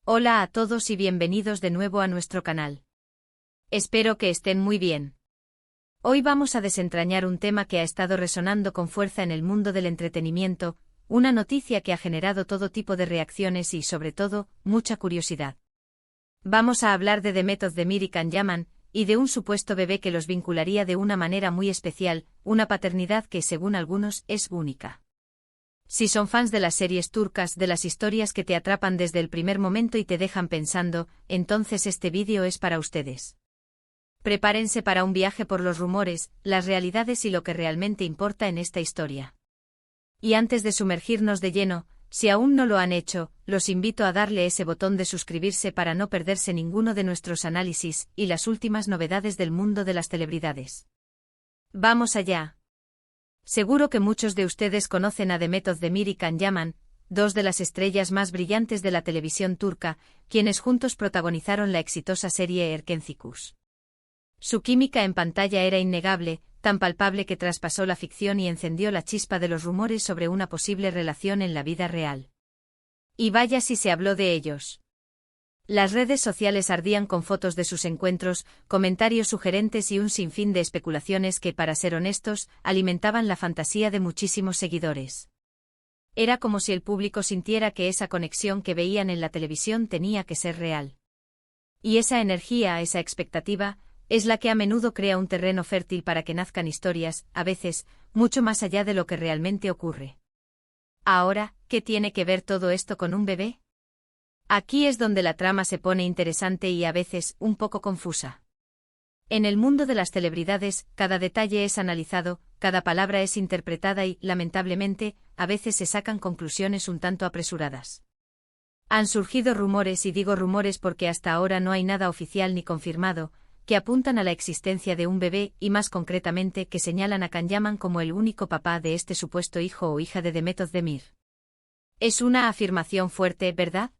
Hola a todos y bienvenidos de nuevo a nuestro canal. Espero que estén muy bien. Hoy vamos a desentrañar un tema que ha estado resonando con fuerza en el mundo del entretenimiento, una noticia que ha generado todo tipo de reacciones y, sobre todo, mucha curiosidad. Vamos a hablar de Demet Özdemir y Can Yaman, y de un supuesto bebé que los vincularía de una manera muy especial, una paternidad que, según algunos, es única. Si son fans de las series turcas, de las historias que te atrapan desde el primer momento y te dejan pensando, entonces este vídeo es para ustedes. Prepárense para un viaje por los rumores, las realidades y lo que realmente importa en esta historia. Y antes de sumergirnos de lleno, si aún no lo han hecho, los invito a darle ese botón de suscribirse para no perderse ninguno de nuestros análisis y las últimas novedades del mundo de las celebridades. ¡Vamos allá! Seguro que muchos de ustedes conocen a Demet Özdemir y Can Yaman, dos de las estrellas más brillantes de la televisión turca, quienes juntos protagonizaron la exitosa serie Erkencikus. Su química en pantalla era innegable, tan palpable que traspasó la ficción y encendió la chispa de los rumores sobre una posible relación en la vida real. Y vaya si se habló de ellos. Las redes sociales ardían con fotos de sus encuentros, comentarios sugerentes y un sinfín de especulaciones que, para ser honestos, alimentaban la fantasía de muchísimos seguidores. Era como si el público sintiera que esa conexión que veían en la televisión tenía que ser real. Y esa energía, esa expectativa, es la que a menudo crea un terreno fértil para que nazcan historias, a veces, mucho más allá de lo que realmente ocurre. Ahora, ¿qué tiene que ver todo esto con un bebé? Aquí es donde la trama se pone interesante y a veces un poco confusa. En el mundo de las celebridades, cada detalle es analizado, cada palabra es interpretada y, lamentablemente, a veces se sacan conclusiones un tanto apresuradas. Han surgido rumores, y digo rumores porque hasta ahora no hay nada oficial ni confirmado, que apuntan a la existencia de un bebé y, más concretamente, que señalan a Can Yaman como el único papá de este supuesto hijo o hija de Demet Özdemir. Es una afirmación fuerte, ¿verdad?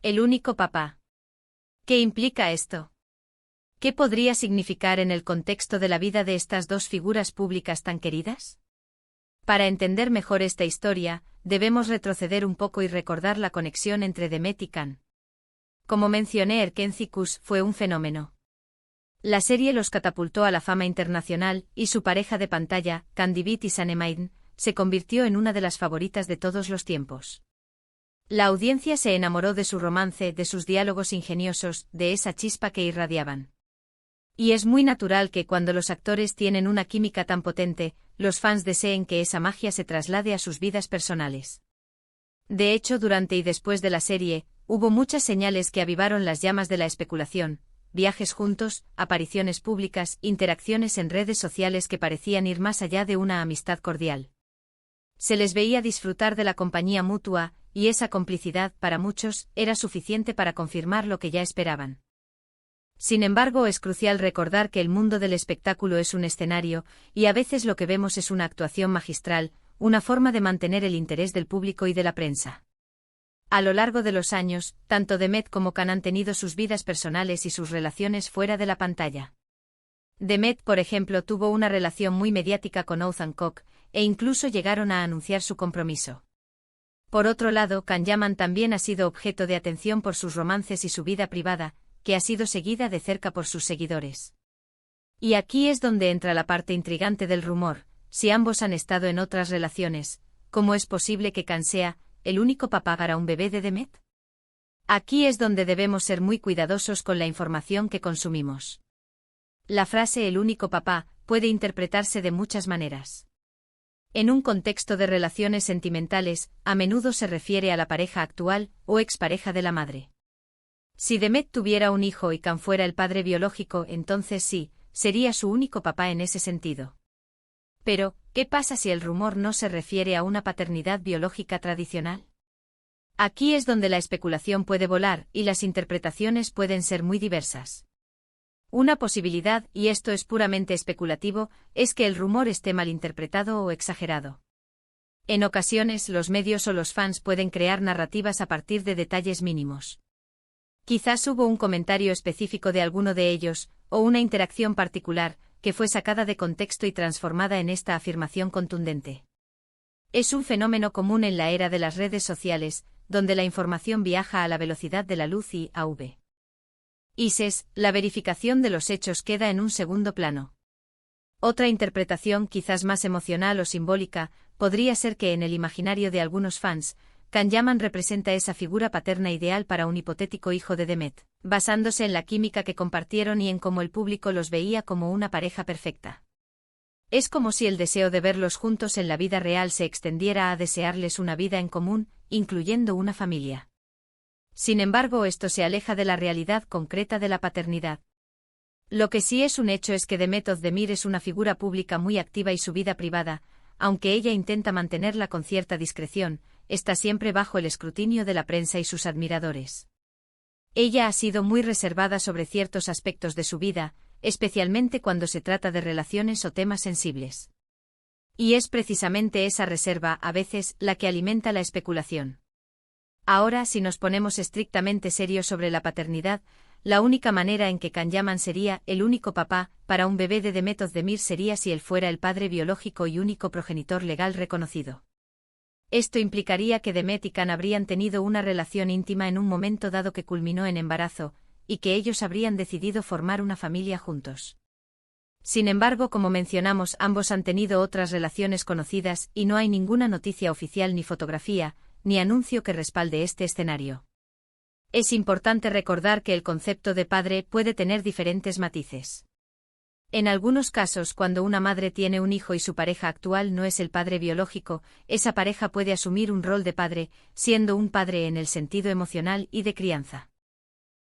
El único papá. ¿Qué implica esto? ¿Qué podría significar en el contexto de la vida de estas dos figuras públicas tan queridas? Para entender mejor esta historia, debemos retroceder un poco y recordar la conexión entre Demet y Can. Como mencioné, Erkencikus fue un fenómeno. La serie los catapultó a la fama internacional, y su pareja de pantalla, Can Divit y Sanem, se convirtió en una de las favoritas de todos los tiempos. La audiencia se enamoró de su romance, de sus diálogos ingeniosos, de esa chispa que irradiaban. Y es muy natural que cuando los actores tienen una química tan potente, los fans deseen que esa magia se traslade a sus vidas personales. De hecho, durante y después de la serie, hubo muchas señales que avivaron las llamas de la especulación: viajes juntos, apariciones públicas, interacciones en redes sociales que parecían ir más allá de una amistad cordial. Se les veía disfrutar de la compañía mutua, y esa complicidad, para muchos, era suficiente para confirmar lo que ya esperaban. Sin embargo, es crucial recordar que el mundo del espectáculo es un escenario, y a veces lo que vemos es una actuación magistral, una forma de mantener el interés del público y de la prensa. A lo largo de los años, tanto Demet como Can han tenido sus vidas personales y sus relaciones fuera de la pantalla. Demet, por ejemplo, tuvo una relación muy mediática con Oğuzhan Koç, e incluso llegaron a anunciar su compromiso. Por otro lado, Can Yaman también ha sido objeto de atención por sus romances y su vida privada, que ha sido seguida de cerca por sus seguidores. Y aquí es donde entra la parte intrigante del rumor: si ambos han estado en otras relaciones, ¿cómo es posible que Can sea el único papá para un bebé de Demet? Aquí es donde debemos ser muy cuidadosos con la información que consumimos. La frase "el único papá" puede interpretarse de muchas maneras. En un contexto de relaciones sentimentales, a menudo se refiere a la pareja actual o expareja de la madre. Si Demet tuviera un hijo y Can fuera el padre biológico, entonces sí, sería su único papá en ese sentido. Pero, ¿qué pasa si el rumor no se refiere a una paternidad biológica tradicional? Aquí es donde la especulación puede volar, y las interpretaciones pueden ser muy diversas. Una posibilidad, y esto es puramente especulativo, es que el rumor esté malinterpretado o exagerado. En ocasiones, los medios o los fans pueden crear narrativas a partir de detalles mínimos. Quizás hubo un comentario específico de alguno de ellos, o una interacción particular, que fue sacada de contexto y transformada en esta afirmación contundente. Es un fenómeno común en la era de las redes sociales, donde la información viaja a la velocidad de la luz y, AV. ISES, la verificación de los hechos queda en un segundo plano. Otra interpretación, quizás más emocional o simbólica, podría ser que en el imaginario de algunos fans, Kanyaman representa esa figura paterna ideal para un hipotético hijo de Demet, basándose en la química que compartieron y en cómo el público los veía como una pareja perfecta. Es como si el deseo de verlos juntos en la vida real se extendiera a desearles una vida en común, incluyendo una familia. Sin embargo, esto se aleja de la realidad concreta de la paternidad. Lo que sí es un hecho es que Demet Özdemir es una figura pública muy activa y su vida privada, aunque ella intenta mantenerla con cierta discreción, está siempre bajo el escrutinio de la prensa y sus admiradores. Ella ha sido muy reservada sobre ciertos aspectos de su vida, especialmente cuando se trata de relaciones o temas sensibles. Y es precisamente esa reserva, a veces, la que alimenta la especulación. Ahora, si nos ponemos estrictamente serios sobre la paternidad, la única manera en que Kanyaman sería el único papá para un bebé de Demet Özdemir sería si él fuera el padre biológico y único progenitor legal reconocido. Esto implicaría que Demet y Kan habrían tenido una relación íntima en un momento dado que culminó en embarazo, y que ellos habrían decidido formar una familia juntos. Sin embargo, como mencionamos, ambos han tenido otras relaciones conocidas y no hay ninguna noticia oficial ni fotografía, ni anuncio que respalde este escenario. Es importante recordar que el concepto de padre puede tener diferentes matices. En algunos casos, cuando una madre tiene un hijo y su pareja actual no es el padre biológico, esa pareja puede asumir un rol de padre, siendo un padre en el sentido emocional y de crianza.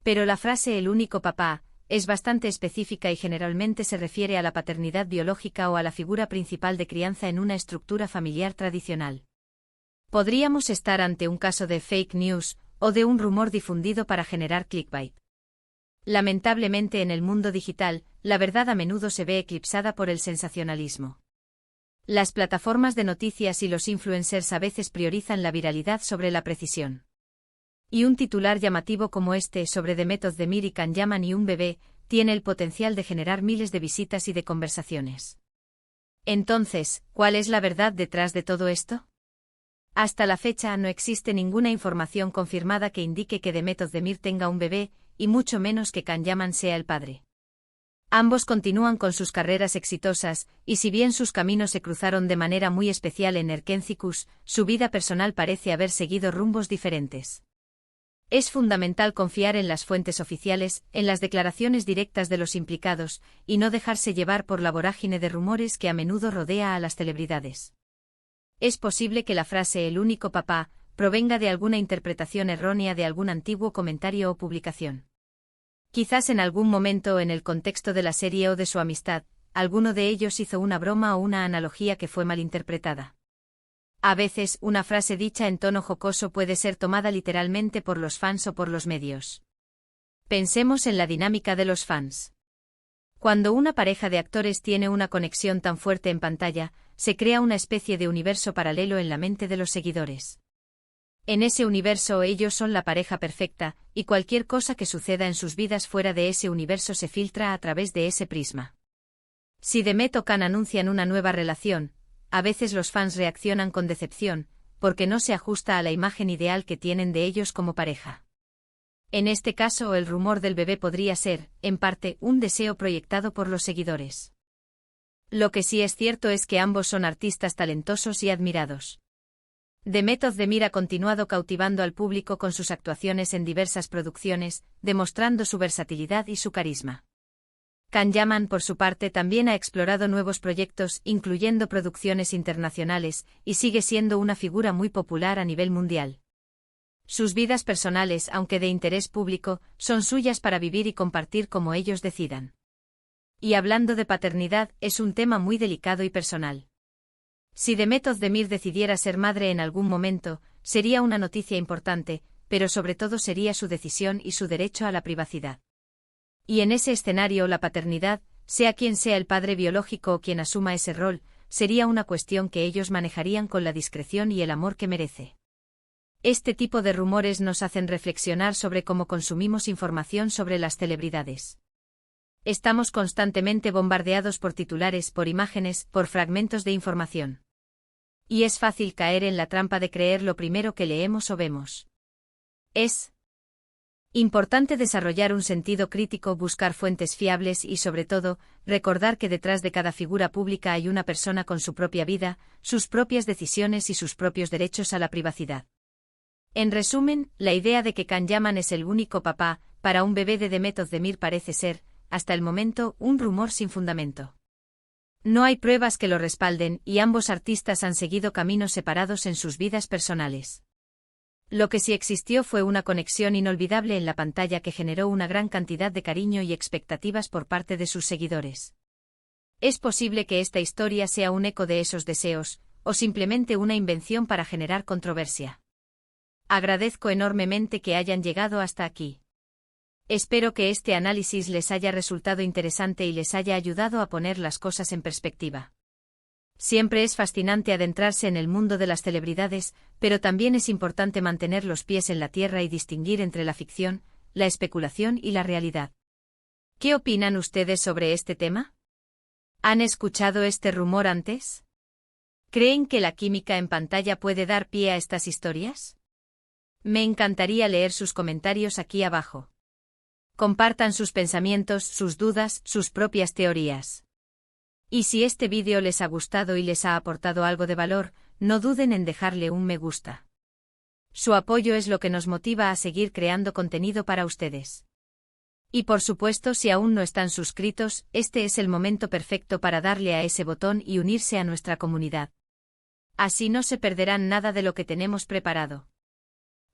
Pero la frase "el único papá" es bastante específica y generalmente se refiere a la paternidad biológica o a la figura principal de crianza en una estructura familiar tradicional. Podríamos estar ante un caso de fake news o de un rumor difundido para generar clickbait. Lamentablemente, en el mundo digital, la verdad a menudo se ve eclipsada por el sensacionalismo. Las plataformas de noticias y los influencers a veces priorizan la viralidad sobre la precisión. Y un titular llamativo como este sobre Demet Özdemir y Kanyaman y un bebé, tiene el potencial de generar miles de visitas y de conversaciones. Entonces, ¿cuál es la verdad detrás de todo esto? Hasta la fecha no existe ninguna información confirmada que indique que Demet Özdemir tenga un bebé, y mucho menos que Kanyaman sea el padre. Ambos continúan con sus carreras exitosas, y si bien sus caminos se cruzaron de manera muy especial en Erkencikus, su vida personal parece haber seguido rumbos diferentes. Es fundamental confiar en las fuentes oficiales, en las declaraciones directas de los implicados, y no dejarse llevar por la vorágine de rumores que a menudo rodea a las celebridades. Es posible que la frase "el único papá" provenga de alguna interpretación errónea de algún antiguo comentario o publicación. Quizás en algún momento en el contexto de la serie o de su amistad, alguno de ellos hizo una broma o una analogía que fue malinterpretada. A veces, una frase dicha en tono jocoso puede ser tomada literalmente por los fans o por los medios. Pensemos en la dinámica de los fans. Cuando una pareja de actores tiene una conexión tan fuerte en pantalla, se crea una especie de universo paralelo en la mente de los seguidores. En ese universo ellos son la pareja perfecta, y cualquier cosa que suceda en sus vidas fuera de ese universo se filtra a través de ese prisma. Si Demet o Kan anuncian una nueva relación, a veces los fans reaccionan con decepción, porque no se ajusta a la imagen ideal que tienen de ellos como pareja. En este caso, el rumor del bebé podría ser, en parte, un deseo proyectado por los seguidores. Lo que sí es cierto es que ambos son artistas talentosos y admirados. Demet Özdemir ha continuado cautivando al público con sus actuaciones en diversas producciones, demostrando su versatilidad y su carisma. Kanyaman, por su parte, también ha explorado nuevos proyectos, incluyendo producciones internacionales, y sigue siendo una figura muy popular a nivel mundial. Sus vidas personales, aunque de interés público, son suyas para vivir y compartir como ellos decidan. Y hablando de paternidad, es un tema muy delicado y personal. Si Demet Özdemir decidiera ser madre en algún momento, sería una noticia importante, pero sobre todo sería su decisión y su derecho a la privacidad. Y en ese escenario la paternidad, sea quien sea el padre biológico o quien asuma ese rol, sería una cuestión que ellos manejarían con la discreción y el amor que merece. Este tipo de rumores nos hacen reflexionar sobre cómo consumimos información sobre las celebridades. Estamos constantemente bombardeados por titulares, por imágenes, por fragmentos de información. Y es fácil caer en la trampa de creer lo primero que leemos o vemos. Es importante desarrollar un sentido crítico, buscar fuentes fiables y, sobre todo, recordar que detrás de cada figura pública hay una persona con su propia vida, sus propias decisiones y sus propios derechos a la privacidad. En resumen, la idea de que Can Yaman es el único papá para un bebé de Demet Özdemir parece ser, hasta el momento, un rumor sin fundamento. No hay pruebas que lo respalden y ambos artistas han seguido caminos separados en sus vidas personales. Lo que sí existió fue una conexión inolvidable en la pantalla que generó una gran cantidad de cariño y expectativas por parte de sus seguidores. Es posible que esta historia sea un eco de esos deseos, o simplemente una invención para generar controversia. Agradezco enormemente que hayan llegado hasta aquí. Espero que este análisis les haya resultado interesante y les haya ayudado a poner las cosas en perspectiva. Siempre es fascinante adentrarse en el mundo de las celebridades, pero también es importante mantener los pies en la tierra y distinguir entre la ficción, la especulación y la realidad. ¿Qué opinan ustedes sobre este tema? ¿Han escuchado este rumor antes? ¿Creen que la química en pantalla puede dar pie a estas historias? Me encantaría leer sus comentarios aquí abajo. Compartan sus pensamientos, sus dudas, sus propias teorías. Y si este vídeo les ha gustado y les ha aportado algo de valor, no duden en dejarle un me gusta. Su apoyo es lo que nos motiva a seguir creando contenido para ustedes. Y por supuesto, si aún no están suscritos, este es el momento perfecto para darle a ese botón y unirse a nuestra comunidad. Así no se perderán nada de lo que tenemos preparado.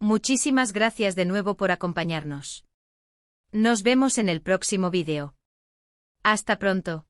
Muchísimas gracias de nuevo por acompañarnos. Nos vemos en el próximo vídeo. Hasta pronto.